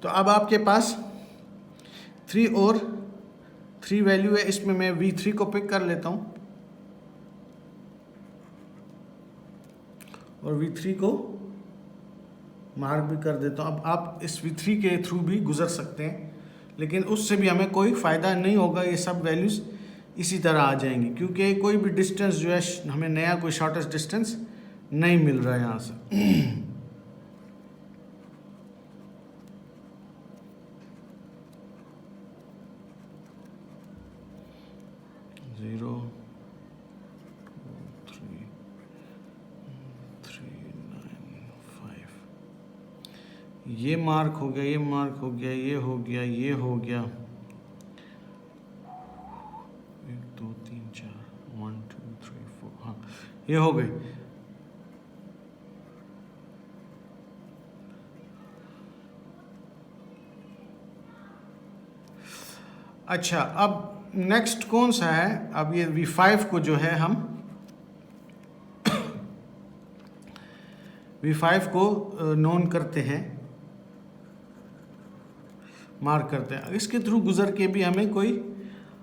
तो अब आपके पास 3 और 3 वैल्यू है, इसमें मैं V3 को पिक कर लेता हूँ और V3 को मार्क भी कर देता हूँ। अब आप इस V3 के थ्रू भी गुजर सकते हैं, लेकिन उससे भी हमें कोई फ़ायदा नहीं होगा, ये सब वैल्यूज़ इसी तरह आ जाएंगी, क्योंकि कोई भी डिस्टेंस जो है हमें नया कोई शॉर्टेस्ट डिस्टेंस नहीं मिल रहा है यहाँ से। ये मार्क हो गया, ये मार्क हो गया, ये हो गया, ये हो गया, 1 2 3 4 1 2 3 4, हाँ ये हो गए। अच्छा, अब नेक्स्ट कौन सा है? अब ये V5 को जो है हम V5 को नोन करते हैं, मार्क करते हैं। इसके थ्रू गुजर के भी हमें कोई,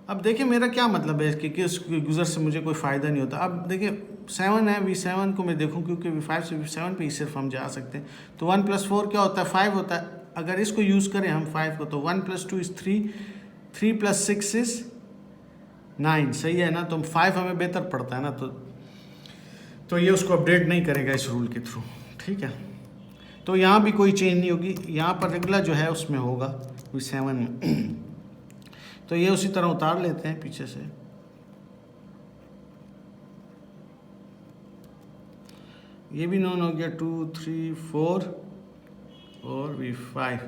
अब देखिए मेरा क्या मतलब है कि उस गुजर से मुझे कोई फ़ायदा नहीं होता। अब देखिए 7 है, V7 को मैं देखूं, क्योंकि V5 से V7 पे ही सिर्फ हम जा सकते हैं, तो 1 + 4 क्या होता है? 5 होता है। अगर इसको यूज़ करें हम 5 को, तो 1 + 2 = 3, 3 + 6 = 9, सही है ना? तो 5 हमें बेहतर पड़ता है ना, तो ये उसको अपडेट नहीं करेगा इस रूल के थ्रू, ठीक है। तो यहाँ भी कोई चेंज नहीं होगी, यहाँ पर रेगुलर जो है उसमें होगा V7 में। तो ये उसी तरह उतार लेते हैं पीछे से, ये भी नोन हो गया 2 3 4 और V5।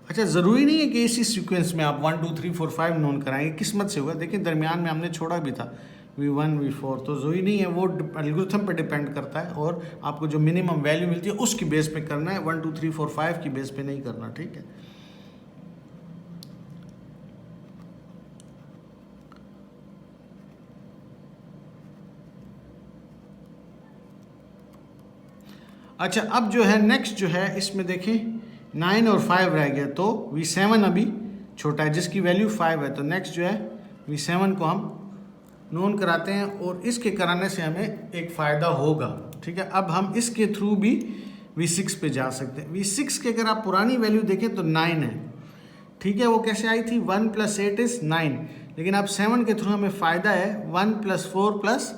अच्छा, ज़रूरी नहीं है कि इसी सीक्वेंस में आप 1 2 3 4 5 नोन कराएंगे, किस्मत से होगा। देखिए दरमियान में हमने छोड़ा भी था V1 V4, तो ज़रूरी नहीं है, वो एल्गोरिथम पे डिपेंड करता है, और आपको जो मिनिमम वैल्यू मिलती है उसकी बेस पे करना है, 1 2 3 4 5 की बेस पे नहीं करना, ठीक है। अच्छा, अब जो है नेक्स्ट जो है इसमें देखें 9 और 5 रह गया, तो V7 अभी छोटा है जिसकी वैल्यू 5 है, तो नेक्स्ट जो है V7 को हम नोन कराते हैं, और इसके कराने से हमें एक फ़ायदा होगा, ठीक है। अब हम इसके थ्रू भी V6 पे जा सकते हैं। V6 के अगर आप पुरानी वैल्यू देखें तो 9 है, ठीक है। वो कैसे आई थी? 1 + 8 = 9, लेकिन अब 7 के थ्रू हमें फ़ायदा है, 1 + 4 +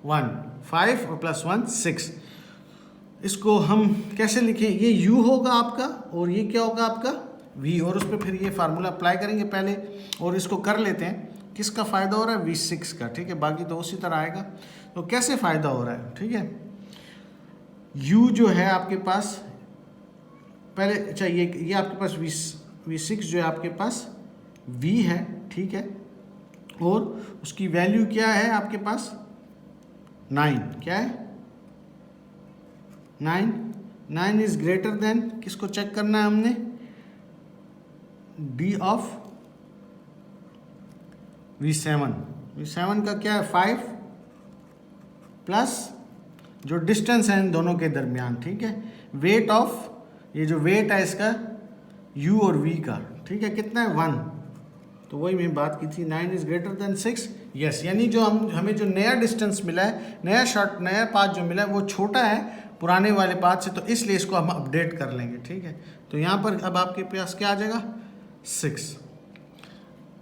1 5 और +1 6। इसको हम कैसे लिखें? ये U होगा आपका, और ये क्या होगा आपका V, और उस पर फिर ये फार्मूला अप्लाई करेंगे पहले, और इसको कर लेते हैं। किसका फ़ायदा हो रहा है? V6 का, ठीक है। बाकी तो उसी तरह आएगा। तो कैसे फ़ायदा हो रहा है, ठीक है। U जो है आपके पास पहले, अच्छा ये आपके पास V6 जो है आपके पास V है, ठीक है, और उसकी वैल्यू क्या है आपके पास? 9, क्या है? 9 इज ग्रेटर देन, किसको चेक करना है हमने? D ऑफ V7 का क्या है? 5 प्लस जो डिस्टेंस है इन दोनों के दरमियान, ठीक है। वेट ऑफ, ये जो वेट है इसका U और V का, ठीक है, कितना है? 1। तो वही मैं बात की थी, 9 इज ग्रेटर देन 6, यस। यानी जो हमें जो नया डिस्टेंस मिला है, नया पाथ जो मिला है वो छोटा है पुराने वाले पाथ से, तो इसलिए इसको हम अपडेट कर लेंगे, ठीक है। तो यहाँ पर अब आपके पास क्या आ जाएगा? 6।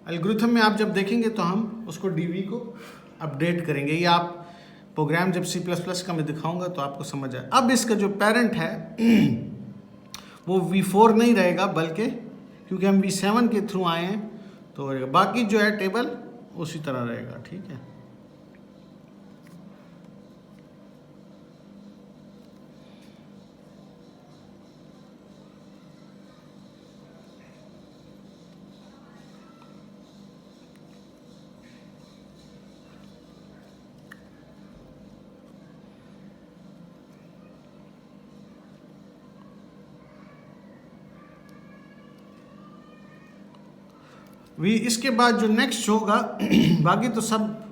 एल्गोरिथम में आप जब देखेंगे तो हम उसको DV को अपडेट करेंगे। ये आप प्रोग्राम जब C++ का मैं दिखाऊंगा तो आपको समझ आए। अब इसका जो पेरेंट है वो V4 नहीं रहेगा, बल्कि क्योंकि हम V7 के थ्रू आए हैं तो रहेगा। बाकी जो है टेबल उसी तरह रहेगा, ठीक है। इसके बाद जो नेक्स्ट होगा बाकी तो सब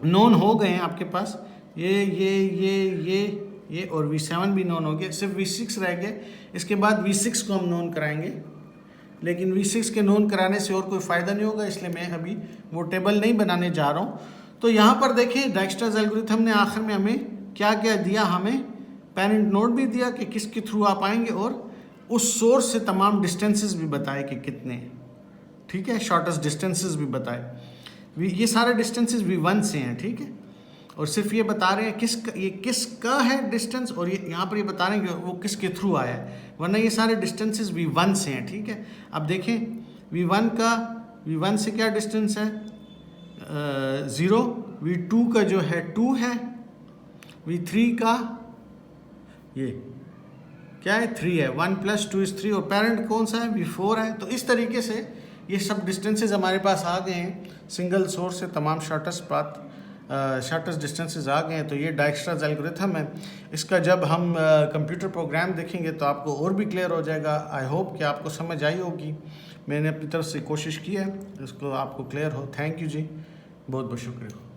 नोन हो गए हैं आपके पास, ये और V7 भी नोन हो गया, सिर्फ V6 रह गया। इसके बाद V6 को हम नोन कराएंगे, लेकिन V6 के नोन कराने से और कोई फ़ायदा नहीं होगा, इसलिए मैं अभी वो टेबल नहीं बनाने जा रहा हूँ। तो यहाँ पर देखें डाइक्स्ट्राज एल्गोरिथम ने आखिर में हमें क्या क्या दिया, हमें पेरेंट नोड भी दिया कि किसके थ्रू आप आएंगे और उस सोर्स से तमाम डिस्टेंसेस भी बताए कि कितने हैं, ठीक है, शॉर्टेस्ट डिस्टेंसेस भी बताए। ये सारे डिस्टेंसेस V1 से हैं, ठीक है, और सिर्फ ये बता रहे हैं ये किसका है डिस्टेंस, और ये यहाँ पर ये बता रहे हैं कि वो किसके थ्रू आया है, वरना ये सारे डिस्टेंसेस V1 से हैं, ठीक है। अब देखें V1 से क्या डिस्टेंस है 0, V2 का जो है 2 है, V3 का ये क्या है 3 है, 1 + 2 = 3, और पेरेंट कौन सा है V4 है। तो इस तरीके से ये सब डिस्टेंसेस हमारे पास आ गए हैं, सिंगल सोर्स से तमाम शॉर्टेस्ट डिस्टेंसेस आ गए हैं। तो ये डाइक्स्ट्राज एल्गोरिथम है। इसका जब हम कंप्यूटर प्रोग्राम देखेंगे तो आपको और भी क्लियर हो जाएगा। आई होप कि आपको समझ आई होगी, मैंने अपनी तरफ से कोशिश की है इसको आपको क्लियर हो। थैंक यू जी, बहुत बहुत शुक्रिया।